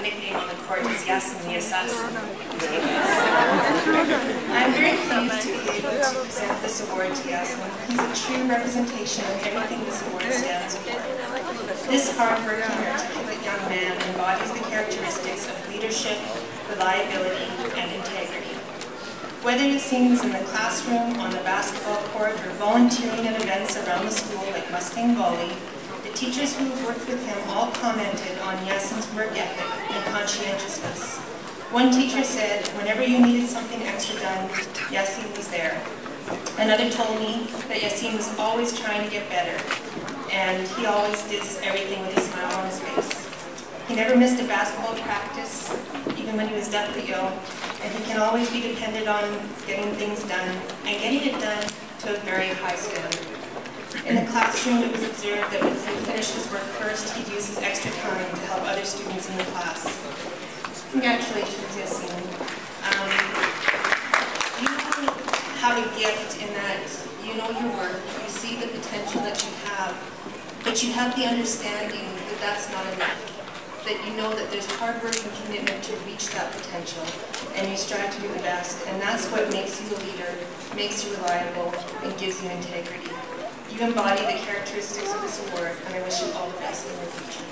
nickname on the court is Yassin the Assassin. I'm very pleased to be able to present this award to Yassin. He's a true representation of everything this award stands for. This hard-working, articulate young man embodies the characteristics of leadership, reliability, and integrity. Whether Yassin is in the classroom, on the basketball court, or volunteering at events around the school like Mustang Volley, the teachers who have worked with him all commented on Yassin's work ethic and conscientiousness. One teacher said, whenever you needed something extra done, Yassin was there. Another told me that Yassin was always trying to get better, and he always did everything with a smile on his face. He never missed a basketball practice, even when he was deathly ill, and he can always be depended on getting things done, and getting it done to a very high standard. In the classroom, it was observed that when he finished his work first, he'd use his extra time to help other students in the class. Congratulations, Yassin. You have a gift in that you know your work, you see the potential that you have, but you have the understanding that that's not enough. That you know that there's hard work and commitment to reach that potential, and you strive to do the best, and that's what makes you a leader, makes you reliable, and gives you integrity. You embody the characteristics of this award, and I wish you all the best in the future.